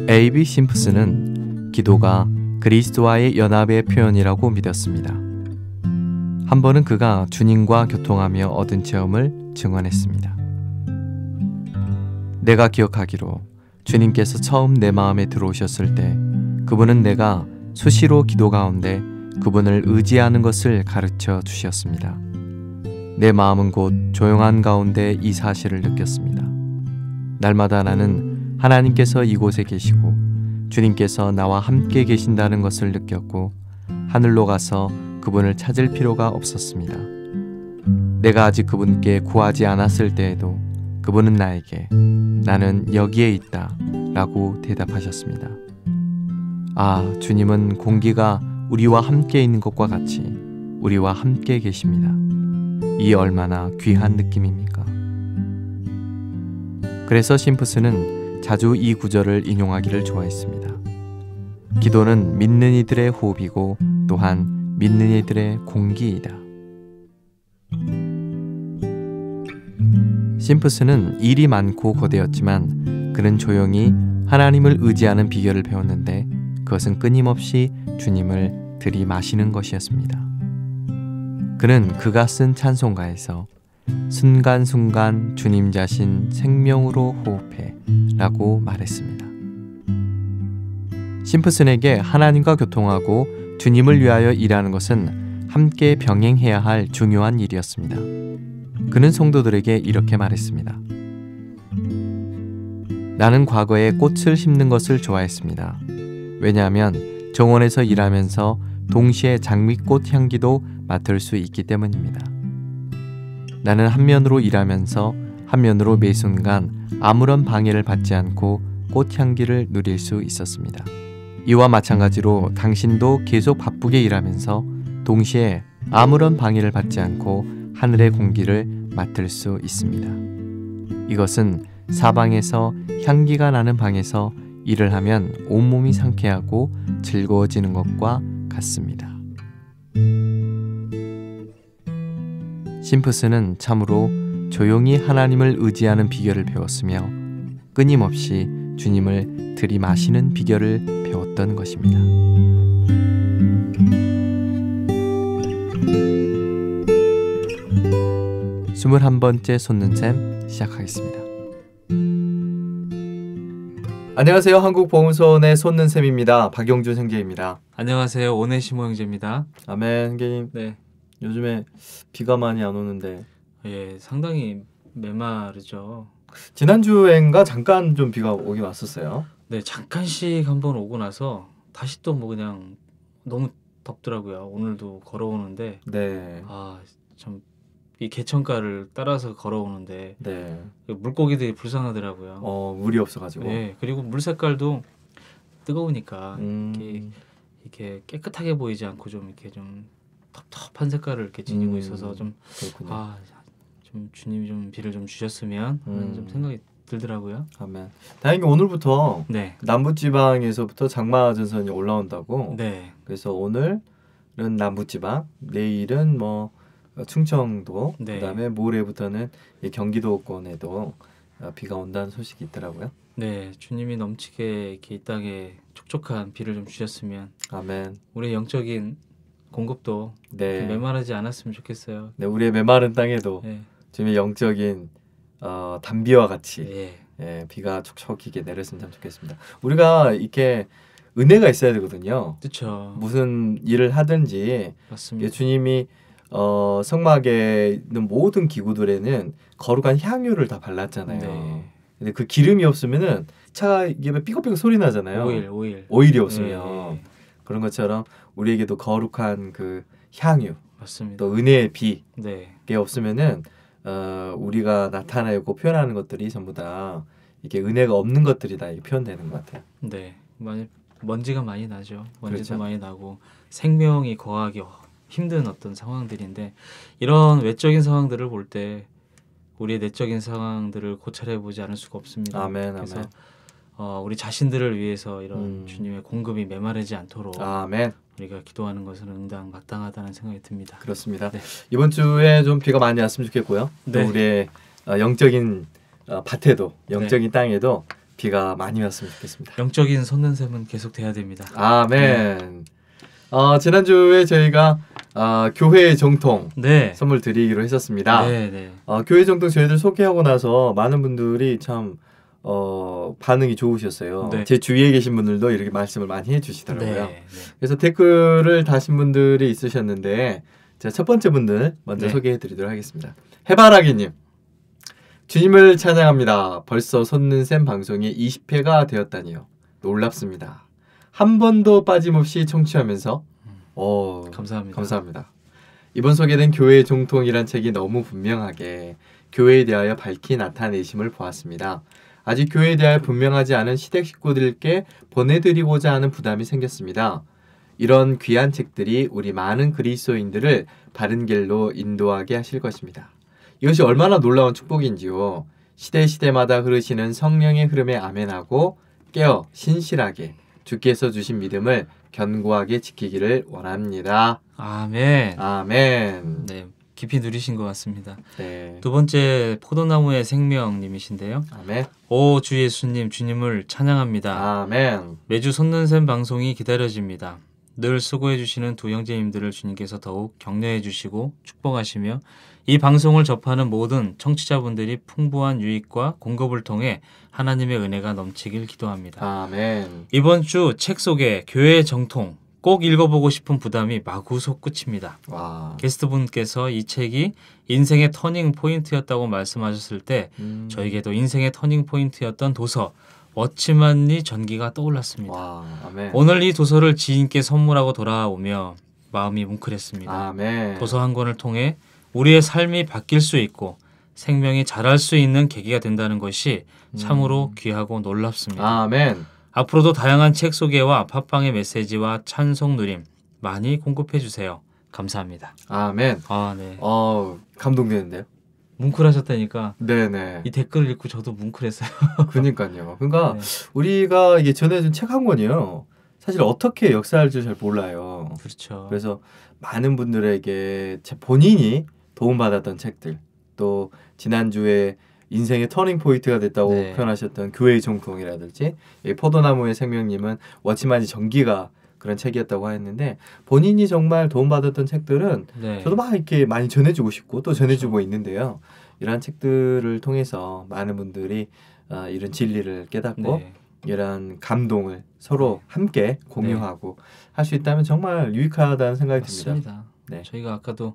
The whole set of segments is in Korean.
A.B. 심프슨은 기도가 그리스도와의 연합의 표현이라고 믿었습니다. 한 번은 그가 주님과 교통하며 얻은 체험을 증언했습니다. 내가 기억하기로 주님께서 처음 내 마음에 들어오셨을 때 그분은 내가 수시로 기도 가운데 그분을 의지하는 것을 가르쳐 주셨습니다. 내 마음은 곧 조용한 가운데 이 사실을 느꼈습니다. 날마다 나는 하나님께서 이곳에 계시고 주님께서 나와 함께 계신다는 것을 느꼈고 하늘로 가서 그분을 찾을 필요가 없었습니다. 내가 아직 그분께 구하지 않았을 때에도 그분은 나에게 나는 여기에 있다 라고 대답하셨습니다. 아, 주님은 공기가 우리와 함께 있는 것과 같이 우리와 함께 계십니다. 이 얼마나 귀한 느낌입니까? 그래서 심프슨은 자주 이 구절을 인용하기를 좋아했습니다. 기도는 믿는 이들의 호흡이고 또한 믿는 이들의 공기이다. 심프슨은 일이 많고 고되었지만 그는 조용히 하나님을 의지하는 비결을 배웠는데 그것은 끊임없이 주님을 들이마시는 것이었습니다. 그는 그가 쓴 찬송가에서 순간순간 주님 자신 생명으로 호흡해 라고 말했습니다. 심프슨에게 하나님과 교통하고 주님을 위하여 일하는 것은 함께 병행해야 할 중요한 일이었습니다. 그는 성도들에게 이렇게 말했습니다. 나는 과거에 꽃을 심는 것을 좋아했습니다. 왜냐하면 정원에서 일하면서 동시에 장미꽃 향기도 맡을 수 있기 때문입니다. 나는 한 면으로 일하면서 한 면으로 매 순간 아무런 방해를 받지 않고 꽃향기를 누릴 수 있었습니다. 이와 마찬가지로 당신도 계속 바쁘게 일하면서 동시에 아무런 방해를 받지 않고 하늘의 공기를 맡을 수 있습니다. 이것은 사방에서 향기가 나는 방에서 일을 하면 온몸이 상쾌하고 즐거워지는 것과 같습니다. 심프슨은 참으로 조용히 하나님을 의지하는 비결을 배웠으며 끊임없이 주님을 들이마시는 비결을 배웠던 것입니다. 스물한 번째 솟는샘 시작하겠습니다. 안녕하세요. 한국보험소원의 솟는샘입니다. 박영준 형제입니다. 안녕하세요. 오네시모 형제입니다. 아멘. 형제님. 네. 요즘에 비가 많이 안 오는데 예, 상당히 메마르죠. 지난주엔가 잠깐 좀 비가 오긴 왔었어요. 네, 잠깐씩 한번 오고 나서 다시 또 뭐 그냥 너무 덥더라고요. 오늘도 걸어오는데 네. 아, 참 이 개천가를 따라서 걸어오는데 네. 물고기들이 불쌍하더라고요. 물이 없어가지고. 네, 그리고 물 색깔도 뜨거우니까 음. 이렇게 깨끗하게 보이지 않고 좀 이렇게 좀 텁텁한 색깔을 이렇게 지니고 있어서 좀 그렇군요. 좀 주님이 좀 비를 좀 주셨으면 하는 좀 생각이 들더라고요. 아멘. 다행히 오늘부터 네. 남부지방에서부터 장마전선이 올라온다고. 네. 그래서 오늘은 남부지방, 내일은 뭐 충청도, 네. 그다음에 모레부터는 이 경기도권에도 비가 온다는 소식이 있더라고요. 네, 주님이 넘치게 이렇게 이 땅에 촉촉한 비를 좀 주셨으면 아멘. 우리의 영적인 공급도 네. 메마르지 않았으면 좋겠어요. 네, 우리의 메마른 땅에도 네. 주님의 영적인 단비와 같이 예. 예, 비가 촉촉하게 내렸으면 참 좋겠습니다. 우리가 이렇게 은혜가 있어야 되거든요. 그렇죠. 무슨 일을 하든지 맞습니다. 주님이 성막에 있는 모든 기구들에는 거룩한 향유를 다 발랐잖아요. 네. 근데 그 기름이 없으면은 차가 이게 삐걱삐걱 소리 나잖아요. 오일이 없으면 네. 그런 것처럼 우리에게도 거룩한 그 향유, 맞습니다. 또 은혜의 비게 네. 없으면은 우리가 나타내고 표현하는 것들이 전부 다 이게 은혜가 없는 것들이다 이게 표현되는 것 같아요. 네. 먼지가 많이 나죠. 먼지도 그렇죠. 많이 나고 생명이 거하기 힘든 어떤 상황들인데 이런 외적인 상황들을 볼 때 우리의 내적인 상황들을 고찰해 보지 않을 수가 없습니다. 아멘. 그래서 아멘. 우리 자신들을 위해서 이런 주님의 공급이 메마르지 않도록 아멘. 우리가 기도하는 것은 마땅하다는 생각이 듭니다. 그렇습니다. 네. 이번 주에 좀 비가 많이 왔으면 좋겠고요. 네. 또 우리의 영적인 밭에도 영적인 땅에도 비가 많이 왔으면 좋겠습니다. 영적인 솟는샘은 계속 돼야 됩니다. 아멘. 지난주에 저희가 교회 정통 네. 선물 드리기로 했었습니다. 네, 네. 교회 정통 저희들 소개하고 나서 많은 분들이 참 반응이 좋으셨어요. 네. 제 주위에 계신 분들도 이렇게 말씀을 많이 해주시더라고요. 네, 네. 그래서 댓글을 다신 분들이 있으셨는데 자, 첫 번째 분들 먼저 네. 소개해드리도록 하겠습니다. 해바라기님, 주님을 찬양합니다. 벌써 솟는샘 방송이 20회가 되었다니요. 놀랍습니다. 한 번도 빠짐없이 청취하면서 감사합니다. 감사합니다. 이번 소개된 교회의 정통이란 책이 너무 분명하게 교회에 대하여 밝히 나타내심을 보았습니다. 아직 교회에 대하여 분명하지 않은 시댁 식구들께 보내드리고자 하는 부담이 생겼습니다. 이런 귀한 책들이 우리 많은 그리스도인들을 바른 길로 인도하게 하실 것입니다. 이것이 얼마나 놀라운 축복인지요. 시대마다 흐르시는 성령의 흐름에 아멘하고 깨어 신실하게 주께서 주신 믿음을 견고하게 지키기를 원합니다. 아멘. 아멘. 네, 깊이 누리신 것 같습니다. 네. 두 번째 포도나무의 생명님이신데요. 아멘. 오 주 예수님, 주님을 찬양합니다. 아멘. 매주 솟는샘 방송이 기다려집니다. 늘 수고해 주시는 두 형제님들을 주님께서 더욱 격려해 주시고 축복하시며 이 방송을 접하는 모든 청취자분들이 풍부한 유익과 공급을 통해 하나님의 은혜가 넘치길 기도합니다. 아멘. 이번 주 책 소개 교회의 정통 꼭 읽어보고 싶은 부담이 마구 솟구칩니다. 와. 게스트분께서 이 책이 인생의 터닝 포인트였다고 말씀하셨을 때 저에게도 인생의 터닝 포인트였던 도서 워치만리 전기가 떠올랐습니다. 와. 아멘. 오늘 이 도서를 지인께 선물하고 돌아오며 마음이 뭉클했습니다. 아멘. 도서 한 권을 통해 우리의 삶이 바뀔 수 있고 생명이 자랄 수 있는 계기가 된다는 것이 참으로 귀하고 놀랍습니다. 아멘. 앞으로도 다양한 책 소개와 팟빵의 메시지와 찬송 누림 많이 공급해 주세요. 감사합니다. 아멘. 아, 네. 감동되는데요. 뭉클하셨다니까 네네. 이 댓글을 읽고 저도 뭉클했어요. 그러니까요. 그러니까 네. 우리가 이게 전해준 책 한 권이요. 사실 어떻게 역사할지 잘 몰라요. 그렇죠. 그래서 많은 분들에게 제 본인이 도움받았던 책들, 또 지난주에 인생의 터닝 포인트가 됐다고 네. 표현하셨던 교회의 정통이라든지 이 포도나무의 생명님은 워치만이 전기가 그런 책이었다고 했는데 본인이 정말 도움받았던 책들은 네. 저도 막 이렇게 많이 전해주고 싶고 또 전해주고 있는데요. 이러한 책들을 통해서 많은 분들이 이런 진리를 깨닫고 네. 이런 감동을 서로 함께 공유하고 할 수 있다면 정말 유익하다는 생각이 듭니다. 맞습니다. 네. 저희가 아까도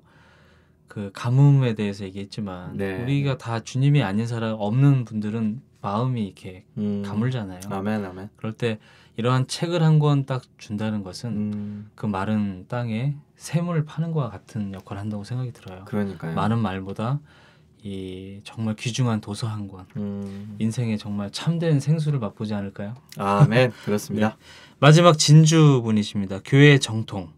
그 가뭄에 대해서 얘기했지만 네. 우리가 다 주님이 아닌 사람 없는 분들은 마음이 이렇게 가물잖아요. 아멘, 아멘. 그럴 때 이러한 책을 한 권 딱 준다는 것은 그 그 마른 땅에 샘을 파는 것과 같은 역할을 한다고 생각이 들어요. 그러니까요. 많은 말보다 이 정말 귀중한 도서 한 권, 인생에 정말 참된 생수를 맛보지 않을까요? 아멘. 그렇습니다. 네. 마지막 진주 분이십니다. 교회의 정통,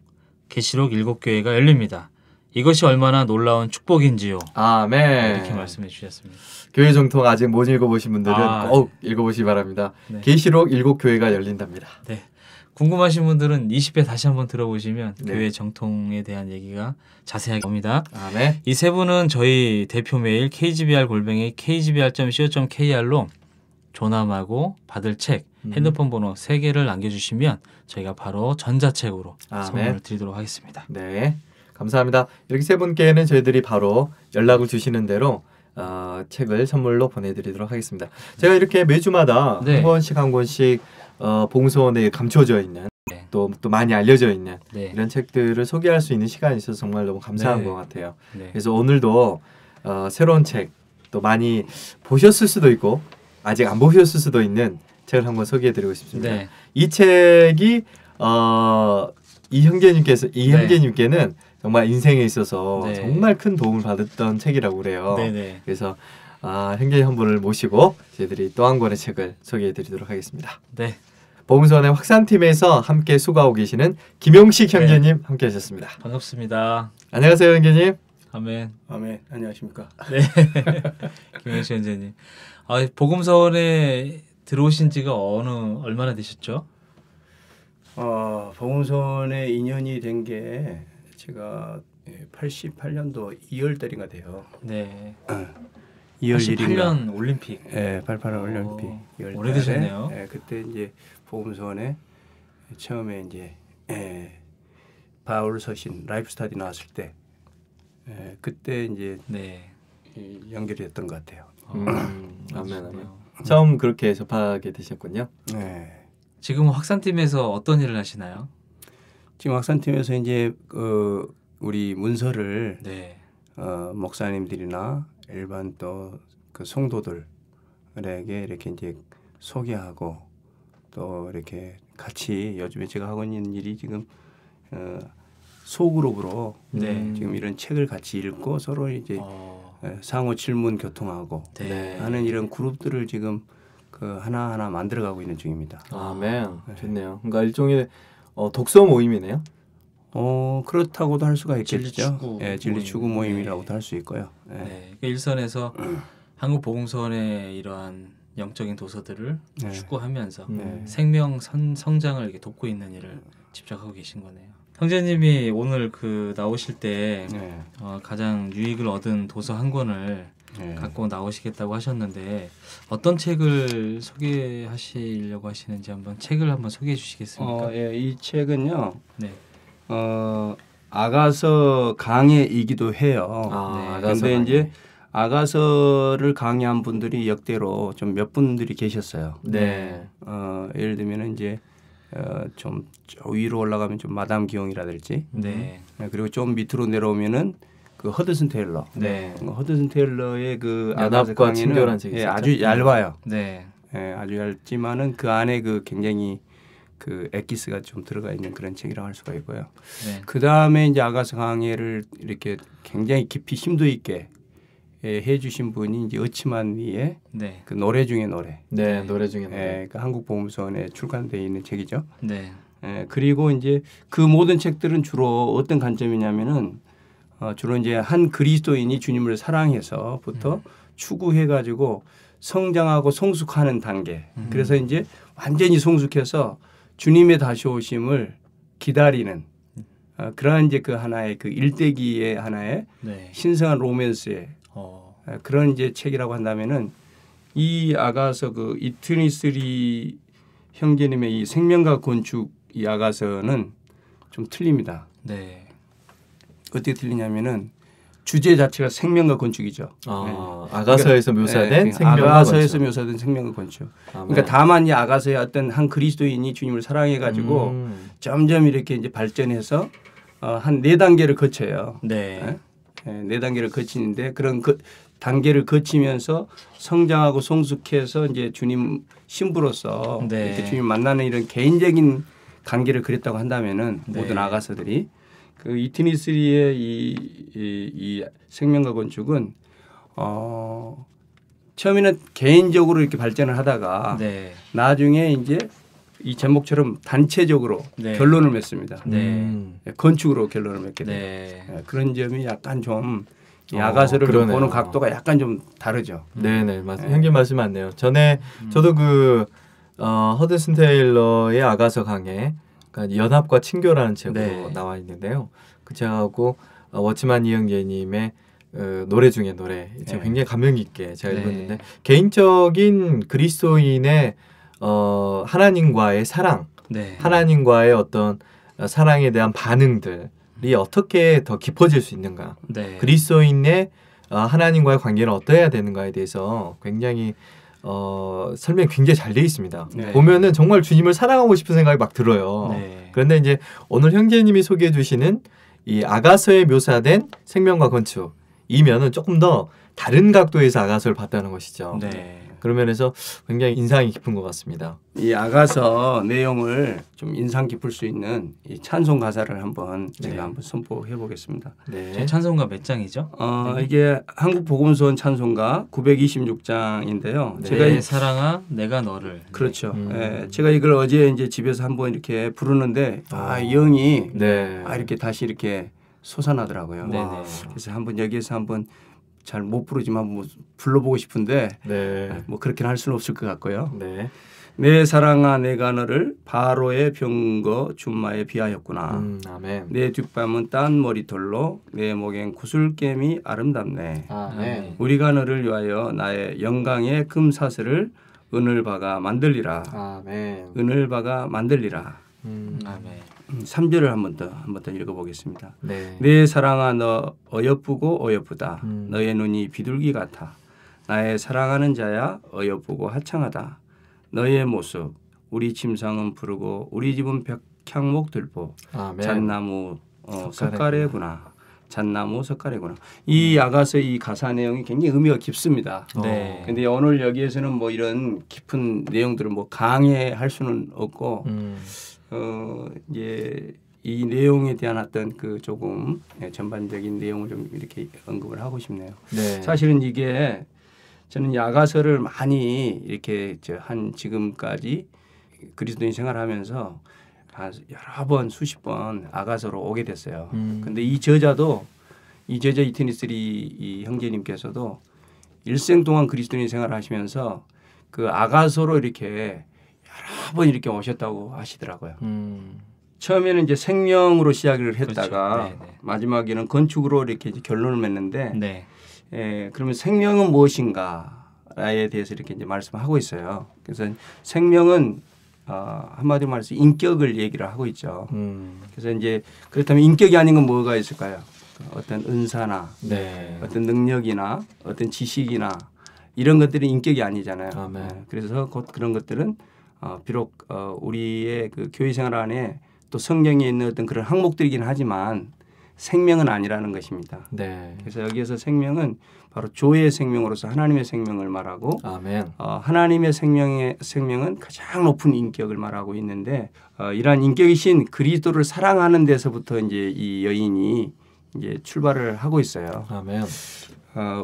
계시록 7교회가 열립니다. 이것이 얼마나 놀라운 축복인지요. 아멘. 이렇게 말씀해 주셨습니다. 교회 정통 아직 못 읽어보신 분들은 꼭 읽어보시기 바랍니다. 네. 계시록 7교회가 열린답니다. 네. 궁금하신 분들은 20회 다시 한번 들어보시면 네. 교회 정통에 대한 얘기가 자세하게 나옵니다. 아멘. 이 세 분은 저희 대표 메일 kgbr@kgbr.co.kr로 조남하고 받을 책, 핸드폰 번호 3개를 남겨주시면 저희가 바로 전자책으로 선물을 드리도록 하겠습니다. 네. 감사합니다. 이렇게 세 분께는 저희들이 바로 연락을 주시는 대로 책을 선물로 보내드리도록 하겠습니다. 제가 이렇게 매주마다 네. 한 권씩 봉선에 감춰져 있는 네. 또 많이 알려져 있는 네. 이런 책들을 소개할 수 있는 시간이 있어서 정말 너무 감사한 네. 것 같아요. 네. 그래서 오늘도 새로운 책 또 많이 보셨을 수도 있고 아직 안 보셨을 수도 있는 책을 한번 소개해드리고 싶습니다. 네. 이 책이 이 형제님께는 정말 인생에 있어서 네. 정말 큰 도움을 받았던 책이라고 그래요. 네네. 그래서 형제님 한 분을 모시고 저희들이 또 한 권의 책을 소개해드리도록 하겠습니다. 네. 복음서원의 확산팀에서 함께 수고하고 계시는 김용식 형제님 함께하셨습니다. 반갑습니다. 안녕하세요 형제님. 아멘. 아멘. 안녕하십니까. 네. 김영시 현재님. 복음서원에 들어오신 지가 얼마나 되셨죠? 복음서원에 인연이 된 게 제가 88년도 2월 달인가 돼요. 네. 2월 1일인가. 88년 올림픽. 예, 88년 올림픽. 2월 오래되셨네요. 예, 그때 이제 보험소원에 처음에 이제 바울 서신 라이프 스타디 나왔을 때 그때 이제 네. 연결이 됐던 것 같아요. 아멘. 처음 그렇게 접하게 되셨군요. 네. 지금 확산팀에서 어떤 일을 하시나요? 지금 확산팀에서 이제 우리 문서를 네. 목사님들이나 일반 또 그 성도들에게 이렇게 이제 소개하고 또 이렇게 같이 요즘에 제가 하고 있는 일이 지금 소그룹으로 네. 지금 이런 책을 같이 읽고 서로 이제 상호 질문 교통하고 네. 하는 이런 그룹들을 지금 그 하나하나 만들어가고 있는 중입니다. 아멘. 좋네요. 그러니까 일종의 독서 모임이네요. 그렇다고도 할 수가 있겠죠. 진리추구 예, 진리추구 모임. 모임이라고도 할 수 있고요. 예. 네. 그러니까 일선에서 한국복음서원의 이러한 영적인 도서들을 네. 추구하면서 네. 생명 성장을 이렇게 돕고 있는 일을 직접 하고 계신 거네요. 형제님이 오늘 그 나오실 때 네. 가장 유익을 얻은 도서 한 권을 네. 갖고 나오시겠다고 하셨는데 어떤 책을 소개하시려고 하시는지 한번 책을 한번 소개해 주시겠습니까? 예, 이 책은요. 네. 아가서 강해이기도 해요. 네. 그런데 이제 아가서를 강의한 분들이 역대로 좀 몇 분들이 계셨어요. 네. 예를 들면 이제 좀 위로 올라가면 좀 마담 기용이라든지, 네. 그리고 좀 밑으로 내려오면은 그 허드슨 테일러. 네. 허드슨 테일러의 그 아가서 연합과 강의는 친교라는 책이 있었죠. 아주 얇아요. 네. 아주 얇지만은 그 안에 그 굉장히 그 엑기스가 좀 들어가 있는 그런 책이라고 할 수가 있고요. 네. 그 다음에 이제 아가서 강해를 이렇게 굉장히 깊이 심도 있게 해주신 분이 이제 어치만리의 네. 그 노래 중에 노래. 네, 노래 중에 노래. 그 한국보험소원에 출간되어 있는 책이죠. 네. 그리고 이제 그 모든 책들은 주로 어떤 관점이냐면은 주로 이제 한 그리스도인이 주님을 사랑해서부터 추구해가지고 성장하고 성숙하는 단계. 그래서 이제 완전히 성숙해서 주님의 다시 오심을 기다리는 그러한 이제 그 하나의 그 일대기의 하나의 네. 신성한 로맨스의 그런 이제 책이라고 한다면은 이 아가서 그 이트니스리 형제님의 이 생명과 건축 이 아가서는 좀 틀립니다. 네. 어떻게 틀리냐면은 주제 자체가 생명과 건축이죠. 아가서에서 묘사된 생명과 아가서에서 건축. 묘사된 생명과 건축. 아멘. 그러니까 다만 이 아가서의 어떤 한 그리스도인이 주님을 사랑해가지고 점점 이렇게 이제 발전해서 한 4단계를 거쳐요. 네. 4단계를 거치는데 그런 그 단계를 거치면서 성장하고 성숙해서 이제 주님 신부로서 네. 이렇게 주님 만나는 이런 개인적인 관계를 그렸다고 한다면은 네. 모든 아가서들이 그 이트니스리의 이 생명과 건축은 처음에는 개인적으로 이렇게 발전을 하다가 네. 나중에 이제 이 제목처럼 단체적으로 네. 결론을 맺습니다. 네. 건축으로 결론을 맺게 돼요. 네. 그런 점이 약간 좀 이 아가서를 그러네요. 보는 각도가 약간 좀 다르죠. 네네 맞습니다. 형님 말씀 맞네요. 전에 저도 그 허드슨 테일러의 아가서 강해 그러니까 연합과 친교라는 책으로 네. 나와 있는데요. 그 책하고 워치만 이영재님의 노래 중에 노래 제가 굉장히 감명 깊게 제가 네. 읽었는데 개인적인 그리스도인의 하나님과의 사랑, 네. 하나님과의 어떤 사랑에 대한 반응들이 어떻게 더 깊어질 수 있는가? 네. 그리스도인의 하나님과의 관계는 어떠해야 되는가에 대해서 굉장히 설명이 굉장히 잘 되어 있습니다. 네. 보면은 정말 주님을 사랑하고 싶은 생각이 막 들어요. 네. 그런데 이제 오늘 형제님이 소개해 주시는 이 아가서에 묘사된 생명과 건축이면은 조금 더 다른 각도에서 아가서를 봤다는 것이죠. 네. 그런 면에서 굉장히 인상이 깊은 것 같습니다. 이 아가서 내용을 좀 인상 깊을 수 있는 이 찬송 가사를 한번 제가 한번 선포해 보겠습니다. 네. 찬송가 몇 장이죠? 이게 한국 복음소원 찬송가 926장인데요. 네. 제가 내 사랑아 내가 너를. 그렇죠. 제가 이걸 어제 이제 집에서 한번 이렇게 부르는데 영이 네. 이렇게 다시 이렇게 솟아나더라고요. 네네. 그래서 한번 여기에서 한번 잘 못 부르지만 뭐 불러보고 싶은데 네. 뭐 그렇게는 할 수는 없을 것 같고요. 네. 내 사랑아 내가 너를 바로의 병거 준마에 비하였구나. 아멘. 내 뒷밤은 딴 머리털로 내 목엔 구슬겜이 아름답네. 아멘. 우리가 너를 위하여 나의 영광의 금사슬을 은을바가 만들리라. 아멘. 은을바가 만들리라. 아멘. 3절을 한 번 더 읽어보겠습니다. 네. 내 사랑아 너 어여쁘고 어여쁘다. 음. 너의 눈이 비둘기 같아. 나의 사랑하는 자야 어여쁘고 하창하다. 너의 모습 우리 침상은 푸르고 우리 집은 백향목 들보. 아멘. 잣나무 석가래구나. 잣나무 석가래구나. 이 아가서 이 가사 내용이 굉장히 의미가 깊습니다. 네. 근데 오늘 여기에서는 뭐 이런 깊은 내용들을 뭐 강해할 수는 없고 이제 이 내용에 대한 어떤 그 조금 전반적인 내용을 좀 이렇게 언급을 하고 싶네요. 네. 사실은 이게 저는 이 아가서를 많이 이렇게 한 지금까지 그리스도인 생활하면서 여러 번 수십 번 아가서로 오게 됐어요. 근데 이 저자 이트니스리 이 형제님께서도 일생 동안 그리스도인 생활하시면서 그 아가서로 이렇게 여러 번 이렇게 오셨다고 하시더라고요. 처음에는 이제 생명으로 시작을 했다가 그렇죠. 마지막에는 건축으로 이렇게 이제 결론을 맺는데 네. 그러면 생명은 무엇인가에 대해서 이렇게 이제 말씀하고 있어요. 그래서 생명은 한마디로 말해서 인격을 얘기를 하고 있죠. 그래서 이제 그렇다면 인격이 아닌 건 뭐가 있을까요? 어떤 은사나 네. 어떤 능력이나 어떤 지식이나 이런 것들이 인격이 아니잖아요. 아멘. 그래서 곧 그런 것들은 비록 우리의 그 교회 생활 안에 또 성경에 있는 어떤 그런 항목들이긴 하지만 생명은 아니라는 것입니다. 네. 그래서 여기에서 생명은 바로 조의 생명으로서 하나님의 생명을 말하고 아멘. 하나님의 생명은 가장 높은 인격을 말하고 있는데 이러한 인격이신 그리스도를 사랑하는 데서부터 이제 이 여인이 이제 출발을 하고 있어요. 아멘.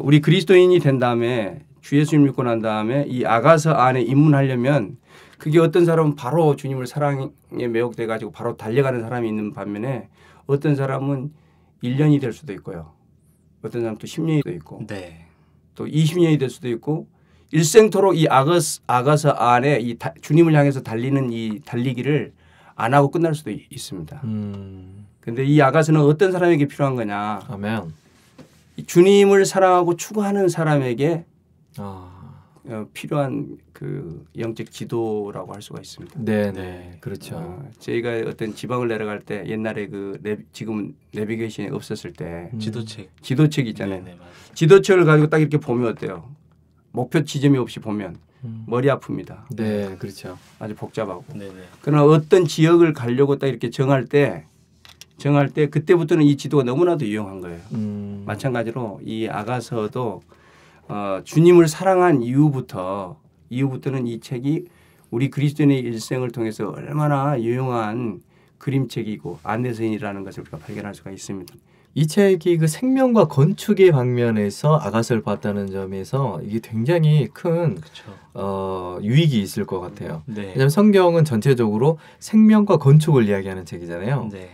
우리 그리스도인이 된 다음에 주 예수님 믿고 난 다음에 이 아가서 안에 입문하려면 그게 어떤 사람은 바로 주님을 사랑에 매혹돼 가지고 바로 달려가는 사람이 있는 반면에 어떤 사람은 1년이 될 수도 있고요. 어떤 사람은 또 10년이 될 수도 있고 네. 또 20년이 될 수도 있고 일생토록 이 아가서 안에 이 주님을 향해서 달리는 이 달리기를 안 하고 끝날 수도 있습니다. 그런데 이 아가서는 어떤 사람에게 필요한 거냐? 아멘. 주님을 사랑하고 추구하는 사람에게 아. 필요한 그 영적 지도라고 할 수가 있습니다. 네. 그렇죠. 저희가 어떤 지방을 내려갈 때 옛날에 지금은 내비게이션이 없었을 때 지도책 있잖아요. 네, 맞아요. 지도책을 가지고 딱 이렇게 보면 어때요? 목표 지점이 없이 보면 머리 아픕니다. 네, 그렇죠. 아주 복잡하고. 네. 그러나 어떤 지역을 가려고 딱 이렇게 정할 때 그때부터는 이 지도가 너무나도 유용한 거예요. 마찬가지로 이 아가서도 주님을 사랑한 이후부터는 이 책이 우리 그리스도인의 일생을 통해서 얼마나 유용한 그림책이고 안내서인이라는 것을 우리가 발견할 수가 있습니다. 이 책이 그 생명과 건축의 방면에서 아가서를 봤다는 점에서 이게 굉장히 큰 유익이 있을 것 같아요. 네. 왜냐하면 성경은 전체적으로 생명과 건축을 이야기하는 책이잖아요. 네.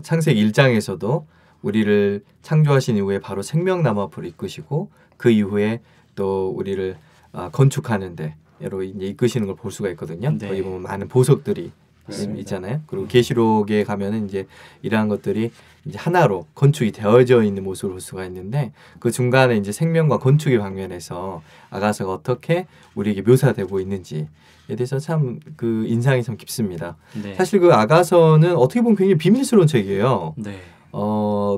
창세기 1장에서도 우리를 창조하신 이후에 바로 생명나무앞으로 이끄시고 그 이후에 또 우리를 건축하는데 여러 이제 이끄시는 걸 볼 수가 있거든요. 네. 거기 보면 많은 보석들이 있잖아요. 그리고 계시록에 가면은 이제 이러한 것들이 이제 하나로 건축이 되어져 있는 모습을 볼 수가 있는데 그 중간에 이제 생명과 건축의 방면에서 아가서가 어떻게 우리에게 묘사되고 있는지에 대해서 참 그 인상이 참 깊습니다. 네. 사실 그 아가서는 어떻게 보면 굉장히 비밀스러운 책이에요. 네.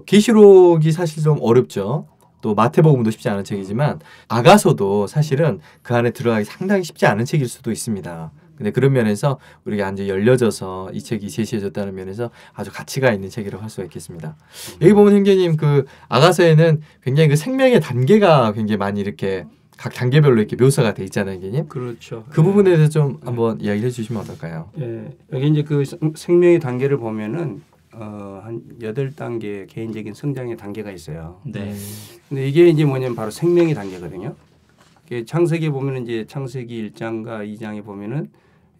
계시록이 사실 좀 어렵죠. 또 마태복음도 쉽지 않은 책이지만 아가서도 사실은 그 안에 들어가기 상당히 쉽지 않은 책일 수도 있습니다. 근데 그런 면에서 우리가 완전히 열려져서 이 책이 제시해졌다는 면에서 아주 가치가 있는 책이라고 할 수가 있겠습니다. 여기 보면 형제님 그 아가서에는 굉장히 그 생명의 단계가 굉장히 많이 이렇게 각 단계별로 이렇게 묘사가 돼 있잖아요, 형제님. 그렇죠. 그 부분에 대해서 좀 한번 이야기해 주시면 어떨까요? 여기 이제 그 생명의 단계를 보면은 한 8단계 개인적인 성장의 단계가 있어요. 네. 근데 이게 이제 뭐냐면 바로 생명의 단계거든요. 창세기에 보면은 이제 창세기 1장과 2장에 보면은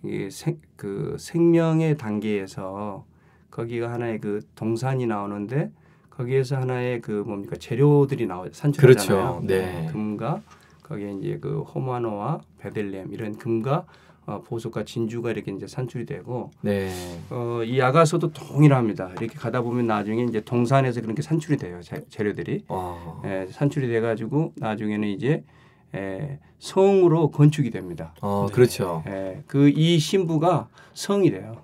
이게 그 생명의 단계에서 거기가 하나의 그 동산이 나오는데 거기에서 하나의 그 뭡니까 재료들이 산출하잖아요. 그렇죠. 네. 금과 거기에 이제 그 호마노와 베들레헴 이런 금과 보석과 진주가 이렇게 이제 산출이 되고 네. 이 아가서도 동일합니다. 이렇게 가다 보면 나중에 이제 동산에서 그렇게 산출이 돼요. 재료들이 산출이 돼가지고 나중에는 이제 성으로 건축이 됩니다. 그렇죠. 그 이 신부가 성이래요.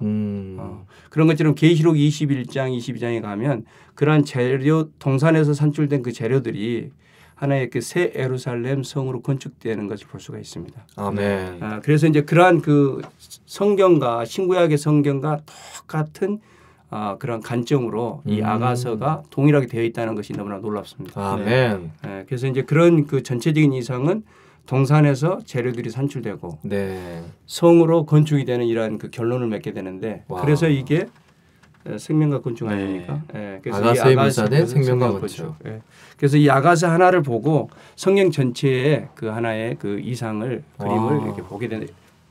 그런 것처럼 계시록 21장, 22장에 가면 그러한 재료 동산에서 산출된 그 재료들이 하나의 그 새 예루살렘 성으로 건축되는 것을 볼 수가 있습니다. 아멘. 그래서 이제 그러한 그 성경과 신구약의 성경과 똑같은 그런 관점으로 이 아가서가 동일하게 되어 있다는 것이 너무나 놀랍습니다. 아멘. 그래서 이제 그런 그 전체적인 이상은 동산에서 재료들이 산출되고 성으로 건축이 되는 이러한 그 결론을 맺게 되는데 그래서 이게 생명과 건축 아닙니까? 그래서 아가서에 묘사된 생명과 건축. 그래서 이 아가서 하나를 보고 성경 전체의 그 하나의 그 이상을 그림을 이렇게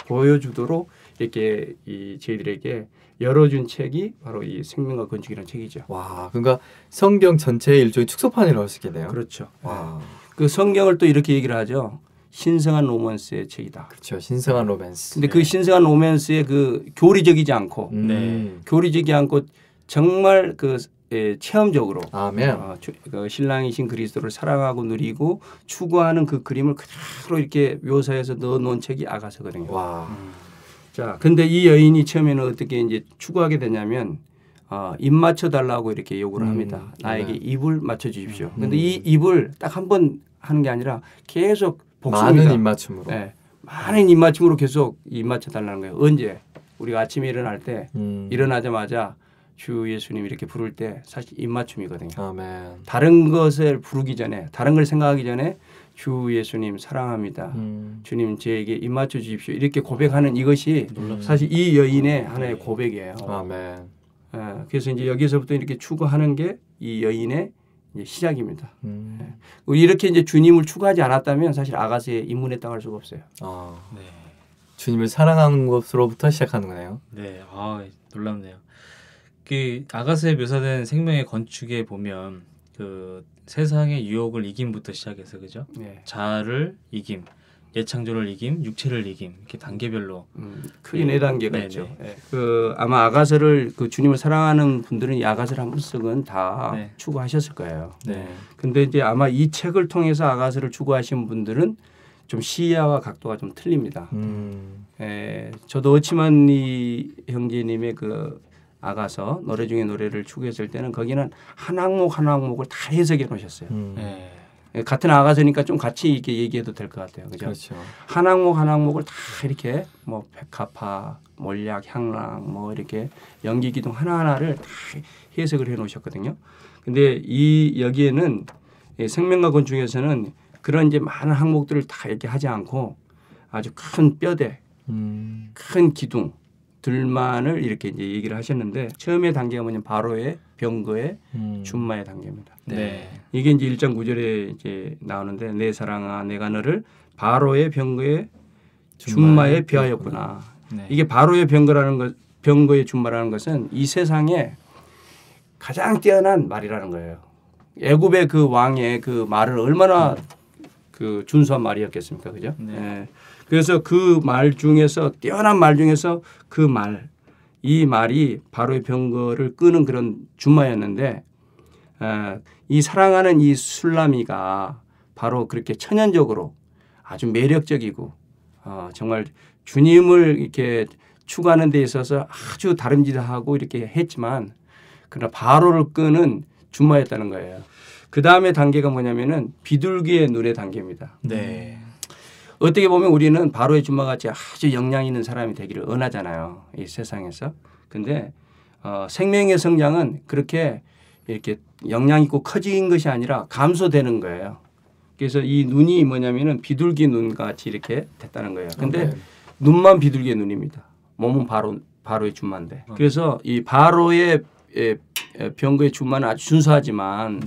보여주도록 이렇게 저희들에게 열어준 책이 바로 이 생명과 건축이라는 책이죠. 그러니까 성경 전체의 일종의 축소판이라고 할 수 있겠네요. 그렇죠. 그 성경을 또 이렇게 얘기를 하죠. 신성한 로맨스의 책이다. 그렇죠. 신성한 로맨스. 근데 그 신성한 로맨스의 그 교리적이지 않고 교리적이지 않고 정말 그 체험적으로 그 신랑이신 그리스도를 사랑하고 누리고 추구하는 그 그림을 그대로 이렇게 묘사해서 넣어놓은 책이 아가서거든요. 자, 근데 이 여인이 처음에는 어떻게 이제 추구하게 되냐면 입 맞춰 달라고 이렇게 요구를 합니다. 나에게 입을 맞춰 주십시오. 근데 이 입을 딱 한 번 하는 게 아니라 계속 복습니다. 많은 입맞춤으로. 많은 입맞춤으로 계속 입 맞춰 달라는 거예요. 언제? 우리가 아침에 일어날 때 일어나자마자 주 예수님 이렇게 부를 때 사실 입맞춤이거든요. 아멘. 다른 것을 부르기 전에 다른 걸 생각하기 전에 주 예수님 사랑합니다. 주님 저에게 입맞춰 주십시오. 이렇게 고백하는 이것이 사실 이 여인의 하나의 고백이에요. 아멘. 그래서 이제 여기서부터 이렇게 추구하는 게 이 여인의 이제 시작입니다. 우리 이렇게 이제 주님을 추구하지 않았다면 사실 아가서의 입문했다고 할 수가 없어요. 주님을 사랑하는 것으로부터 시작하는 거네요. 네, 놀랍네요. 그 아가서에 묘사된 생명의 건축에 보면 그 세상의 유혹을 이김부터 시작해서 그죠? 자아를 이김, 예창조를 이김, 육체를 이김 이렇게 단계별로 크게 4단계가 있죠. 그 아마 아가서를 그 주님을 사랑하는 분들은 이 아가서를 한 번씩은 다 추구하셨을 거예요. 근데 이제 아마 이 책을 통해서 아가서를 추구하신 분들은 좀 시야와 각도가 좀 틀립니다. 저도 어치만니 형제님의 그 아가서 노래 중에 노래를 추구했을 때는 거기는 한 항목 한 항목을 다 해석해 놓으셨어요. 같은 아가서니까 좀 같이 이렇게 얘기해도 될 것 같아요. 그죠? 한 항목 한 항목을 다 이렇게 뭐 백합화, 몰약, 향락, 뭐 이렇게 연기 기둥 하나하나를 다 해석을 해 놓으셨거든요. 근데 여기에는 생명과 건축에서는 그런 이제 많은 항목들을 다 이렇게 하지 않고 아주 큰 뼈대, 큰 기둥 들만을 이렇게 이제 얘기를 하셨는데 처음의 단계가 뭐냐면 바로의 병거의 준마의 단계입니다. 이게 이제 1장 9절에 이제 나오는데 내 사랑아 내가 너를 바로의 병거의 준마에 비하였구나. 이게 바로의 병거라는 것, 병거의 준마라는 것은 이 세상에 가장 뛰어난 말이라는 거예요. 애굽의 그 왕의 그 말을 얼마나 그 준수한 말이었겠습니까, 그죠? 그래서 그 말 중에서 뛰어난 말 중에서 그 말, 이 말이 바로의 병거를 끄는 그런 준마였는데 이 사랑하는 이 술라미가 바로 그렇게 천연적으로 아주 매력적이고 정말 주님을 이렇게 추구하는 데 있어서 아주 다름질하고 이렇게 했지만 그러나 바로를 끄는 준마였다는 거예요. 그 다음에 단계가 뭐냐면은 비둘기의 눈의 단계입니다. 어떻게 보면 우리는 바로의 준마같이 아주 역량 있는 사람이 되기를 원하잖아요. 이 세상에서. 근데 생명의 성장은 그렇게 이렇게 역량 있고 커진 것이 아니라 감소되는 거예요. 그래서 이 눈이 뭐냐면은 비둘기 눈같이 이렇게 됐다는 거예요. 근데 눈만 비둘기의 눈입니다. 몸은 바로의 준마인데. 그래서 이 바로의 병거의 준마는 아주 준수하지만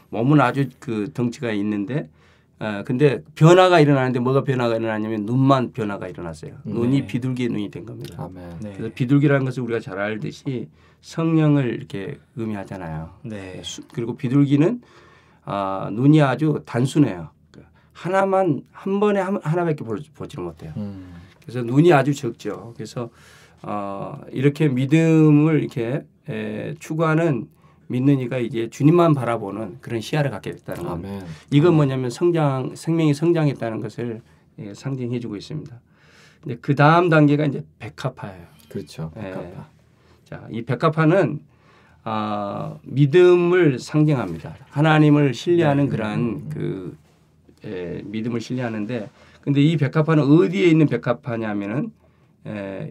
몸은 아주 그 덩치가 있는데 근데 변화가 일어나는데 뭐가 변화가 일어나냐면 눈만 변화가 일어났어요. 눈이 비둘기의 눈이 된 겁니다. 그래서 비둘기라는 것을 우리가 잘 알듯이 성령을 이렇게 의미하잖아요. 그리고 비둘기는 눈이 아주 단순해요. 하나만 한 번에 하나밖에 보지를 못해요. 그래서 눈이 아주 적죠. 그래서 이렇게 믿음을 이렇게 추구하는 믿는 이가 이제 주님만 바라보는 그런 시야를 갖게 됐다는 겁니다. 아멘. 이건 뭐냐면 생명이 성장했다는 것을 상징해주고 있습니다. 근데 그 다음 단계가 이제 백합화예요. 그렇죠. 백합화. 자, 이 백합화는 믿음을 상징합니다. 하나님을 신뢰하는 그러한 믿음을 신뢰하는데, 근데 이 백합화는 어디에 있는 백합화냐면은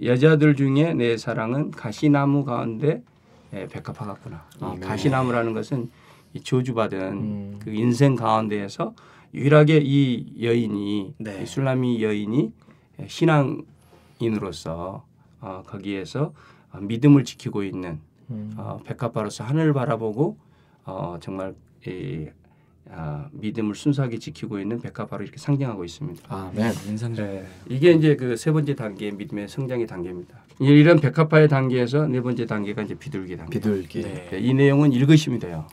여자들 중에 내 사랑은 가시나무 가운데 백합화 같구나. 이 가시나무라는 것은 이 저주받은 그 인생 가운데에서 유일하게 이 여인이 이 술라미 여인이 신앙인으로서 거기에서 믿음을 지키고 있는 백합화로서 하늘을 바라보고 정말 믿음을 순수하게 지키고 있는 백합화로 이렇게 상징하고 있습니다. 아멘. 인상적이에요. 이게 이제 그 세 번째 단계의 믿음의 성장의 단계입니다. 이런 백합화의 단계에서 네 번째 단계가 이제 비둘기 단계. 비둘기. 이 내용은 읽으시면 돼요.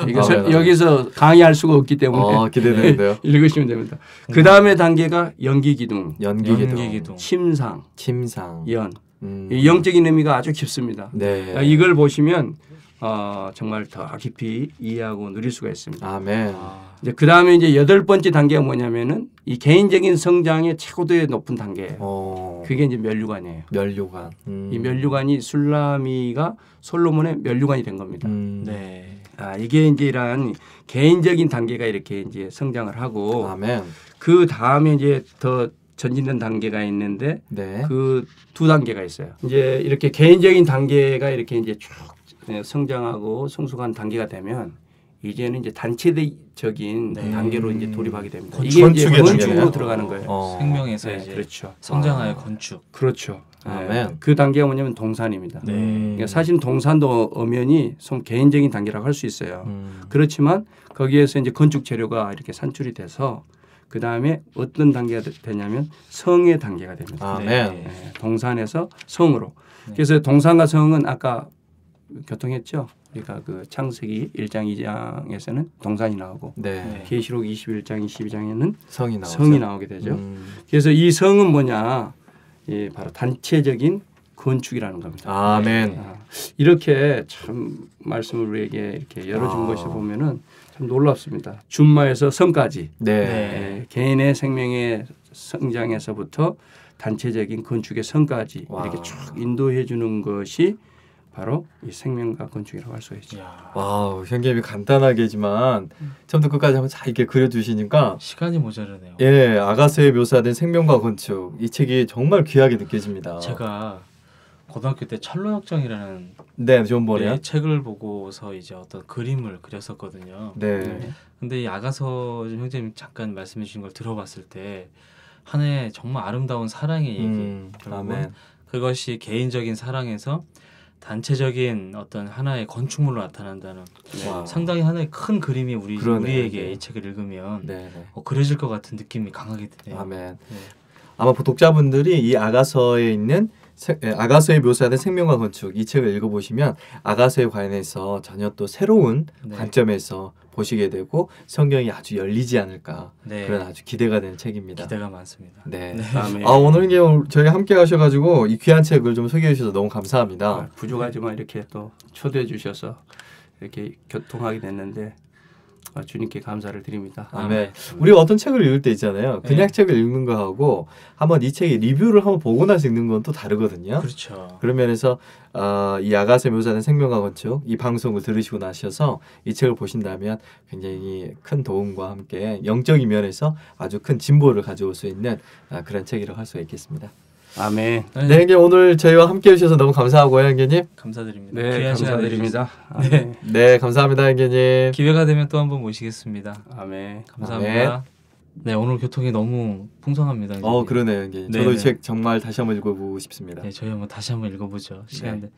이것을 여기서 강의할 수가 없기 때문에 기대되는데요. 읽으시면 됩니다. 그 다음의 단계가 연기기둥, 연기기둥, 침상, 연. 이 영적인 의미가 아주 깊습니다. 네. 이걸 보시면 정말 더 깊이 이해하고 누릴 수가 있습니다. 아멘. 이제 그 다음에 이제 여덟 번째 단계가 뭐냐면은 이 개인적인 성장의 최고도의 높은 단계예요. 그게 이제 면류관이에요. 면류관. 이 면류관이 술라미가 솔로몬의 면류관이 된 겁니다. 네. 이게 이제 이러한 개인적인 단계가 이렇게 이제 성장을 하고, 아멘. 그 다음에 이제 더 전진된 단계가 있는데 그 두 단계가 있어요. 이제 이렇게 개인적인 단계가 이렇게 이제 쭉 성장하고 성숙한 단계가 되면 이제는 이제 단체적인 단계로 이제 돌입하게 됩니다. 이게 이제 건축으로 들어가는 거예요. 생명에서 이제 그렇죠. 성장하여 건축. 그렇죠. 아멘. 그 단계가 뭐냐면 동산입니다. 그러니까 사실 동산도 엄연히 개인적인 단계라고 할 수 있어요. 그렇지만 거기에서 이제 건축 재료가 이렇게 산출이 돼서 그 다음에 어떤 단계가 되냐면 성의 단계가 됩니다. 아멘. 동산에서 성으로. 그래서 동산과 성은 아까 교통했죠. 그러니까 그 창세기 1장 2장에서는 동산이 나오고 계시록 21장 22장에는 성이 나오게 되죠. 그래서 이 성은 뭐냐? 바로 단체적인 건축이라는 겁니다. 아멘. 이렇게 참 말씀을 우리에게 이렇게 열어준 것을 보면은 참 놀랍습니다. 준마에서 성까지 개인의 생명의 성장에서부터 단체적인 건축의 성까지 이렇게 쭉 인도해 주는 것이 바로 이 생명과 건축이라고 할 수 있죠. 와우, 형님이 간단하게지만 처음부터 끝까지 한번 잘 이렇게 그려주시니까 시간이 모자르네요. 예, 아가서에 묘사된 생명과 건축 이 책이 정말 귀하게 느껴집니다. 제가 고등학교 때 철로역정이라는 존 버넷 책을 보고서 이제 어떤 그림을 그렸었거든요. 근데 이 아가서 형제님 잠깐 말씀해 주신 걸 들어봤을 때 하나의 정말 아름다운 사랑의 얘기, 아멘. 그것이 개인적인 사랑에서 단체적인 어떤 하나의 건축물로 나타난다는 상당히 하나의 큰 그림이 우리에게 이 책을 읽으면 그려질 것 같은 느낌이 강하게 드네요. 아멘. 아마 독자분들이 이 아가서에 있는 아가서에 묘사된 생명과 건축 이 책을 읽어보시면 아가서에 관해서 전혀 또 새로운 관점에서 보시게 되고 성경이 아주 열리지 않을까 그런 아주 기대가 되는 책입니다. 기대가 많습니다. 오늘 저희 함께 하셔가지고 이 귀한 책을 좀 소개해 주셔서 너무 감사합니다. 부족하지만 이렇게 또 초대해 주셔서 이렇게 교통하게 됐는데 주님께 감사를 드립니다. 아멘. 우리가 어떤 책을 읽을 때 있잖아요. 그냥 책을 읽는 거하고 한번 이 책의 리뷰를 한번 보고 나서 읽는 건 또 다르거든요. 그렇죠. 그런 면에서 이 아가서 묘사된 생명과 건축 이 방송을 들으시고 나셔서 이 책을 보신다면 굉장히 큰 도움과 함께 영적인 면에서 아주 큰 진보를 가져올 수 있는 그런 책이라고 할 수가 있겠습니다. 아멘. 네, 형님 오늘 저희와 함께 해주셔서 너무 감사하고요, 형님. 감사드립니다. 네, 감사드립니다. 네, 감사합니다, 형님. 기회가 되면 또 한번 모시겠습니다. 아멘. 감사합니다. 아멘. 네, 오늘 교통이 너무 풍성합니다. 그러네요, 형님. 저도 이 책 정말 다시 한번 읽어보고 싶습니다. 네, 저희 한번 다시 한번 읽어보죠. 시간대.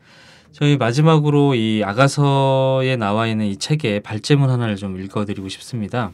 저희 마지막으로 이 아가서에 나와 있는 이 책의 발제문 하나를 좀 읽어드리고 싶습니다.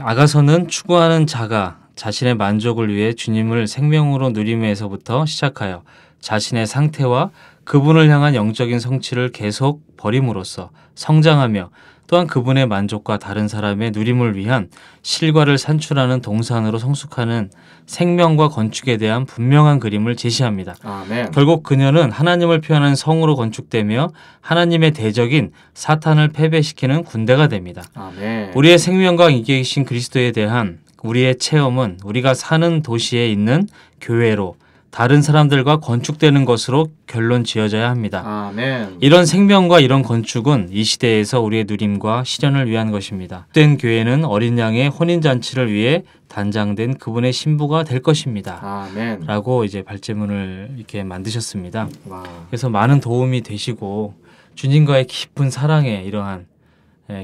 아가서는 추구하는 자가 자신의 만족을 위해 주님을 생명으로 누림에서부터 시작하여 자신의 상태와 그분을 향한 영적인 성취를 계속 버림으로써 성장하며 또한 그분의 만족과 다른 사람의 누림을 위한 실과를 산출하는 동산으로 성숙하는 생명과 건축에 대한 분명한 그림을 제시합니다. 아멘. 결국 그녀는 하나님을 표현하는 성으로 건축되며 하나님의 대적인 사탄을 패배시키는 군대가 됩니다. 아멘. 우리의 생명과 인격에 계신 그리스도에 대한 우리의 체험은 우리가 사는 도시에 있는 교회로 다른 사람들과 건축되는 것으로 결론 지어져야 합니다. 아멘. 이런 생명과 이런 건축은 이 시대에서 우리의 누림과 실현을 위한 것입니다. 된 교회는 어린 양의 혼인잔치를 위해 단장된 그분의 신부가 될 것입니다. 아멘. 라고 이제 발제문을 이렇게 만드셨습니다. 와. 그래서 많은 도움이 되시고 주님과의 깊은 사랑에 이러한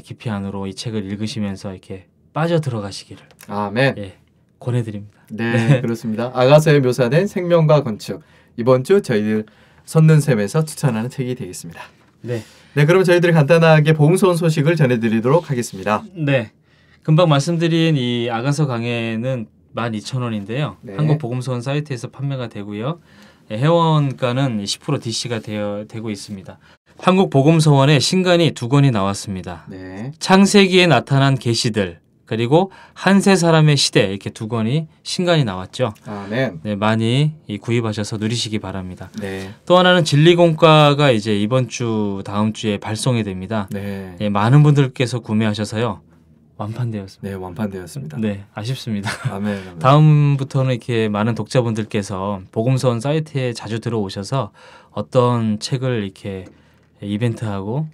깊이 안으로 이 책을 읽으시면서 이렇게 빠져 들어가시기를 아멘. 권해드립니다. 네, 그렇습니다. 아가서에 묘사된 생명과 건축. 이번 주 저희들 선는샘에서 추천하는 책이 되겠습니다. 네. 네, 그럼 저희들이 간단하게 복음서원 소식을 전해드리도록 하겠습니다. 네. 금방 말씀드린 이 아가서 강해는 12,000원인데요. 네. 한국 복음서원 사이트에서 판매가 되고요. 회원가는 10% DC가 되고 있습니다. 한국 복음서원에 신간이 2권이 나왔습니다. 네. 창세기에 나타난 계시들 그리고 한세 사람의 시대 이렇게 2권이 신간이 나왔죠. 아멘. 네, 많이 구입하셔서 누리시기 바랍니다. 네. 또 하나는 진리공과가 이제 이번 주 다음 주에 발송이 됩니다. 네. 네, 많은 분들께서 구매하셔서요. 완판되었습니다. 네, 완판되었습니다. 네, 아쉽습니다. 아멘. 아멘. 다음부터는 이렇게 많은 독자분들께서 복음서원 사이트에 자주 들어오셔서 어떤 책을 이렇게 이벤트하고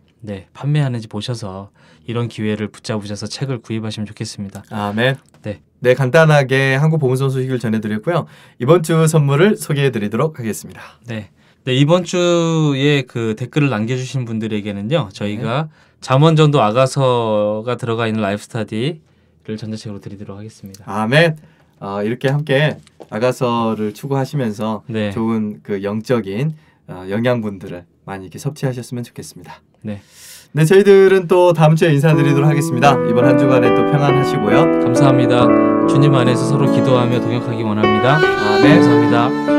판매하는지 보셔서 이런 기회를 붙잡으셔서 책을 구입하시면 좋겠습니다. 아멘. 네. 네, 간단하게 한국 복음서원 소식을 전해드렸고요. 이번 주 선물을 소개해드리도록 하겠습니다. 네. 이번 주에 그 댓글을 남겨주신 분들에게는요, 저희가 잠언전도 아가서가 들어가 있는 라이프 스타디를 전자책으로 드리도록 하겠습니다. 아멘. 이렇게 함께 아가서를 추구하시면서 네. 좋은 그 영적인 영양분들을 많이 이렇게 섭취하셨으면 좋겠습니다. 네. 네, 저희들은 또 다음 주에 인사드리도록 하겠습니다. 이번 한 주간에 또 평안하시고요. 감사합니다. 주님 안에서 서로 기도하며 동역하기 원합니다. 아멘. 감사합니다.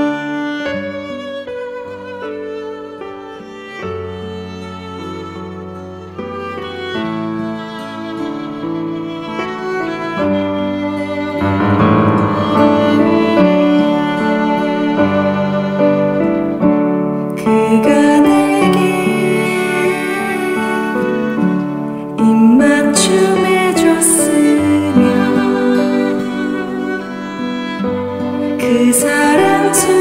그 사랑 속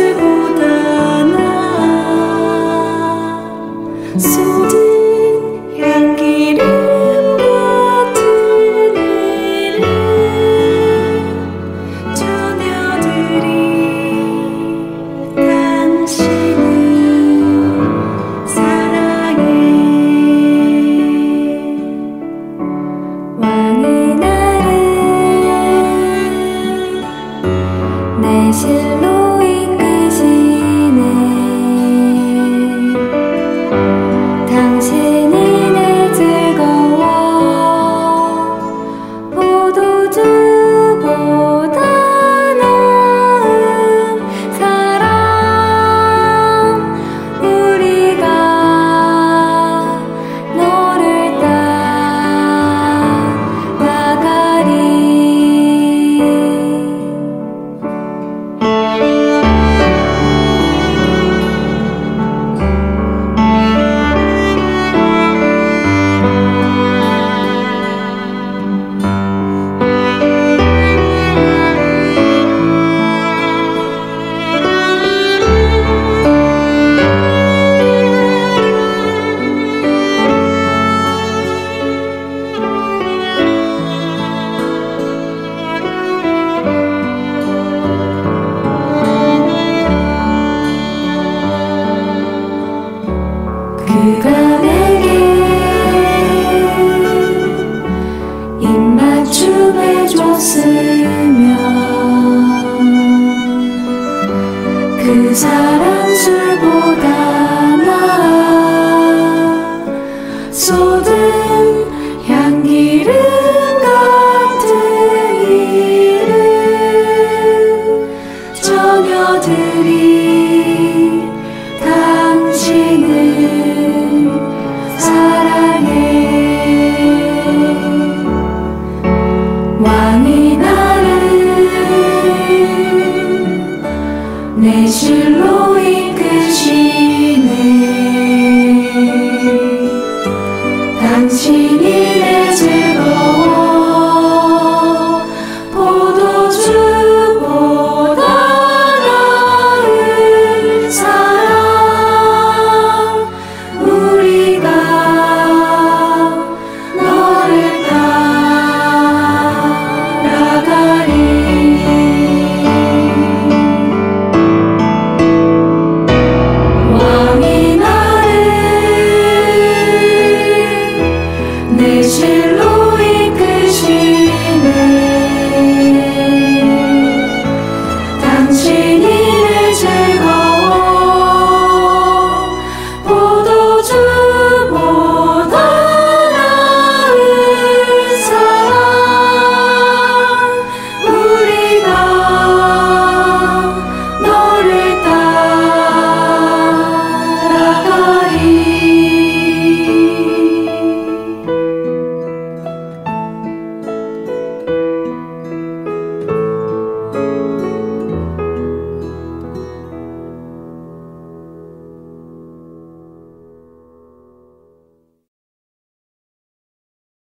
당신이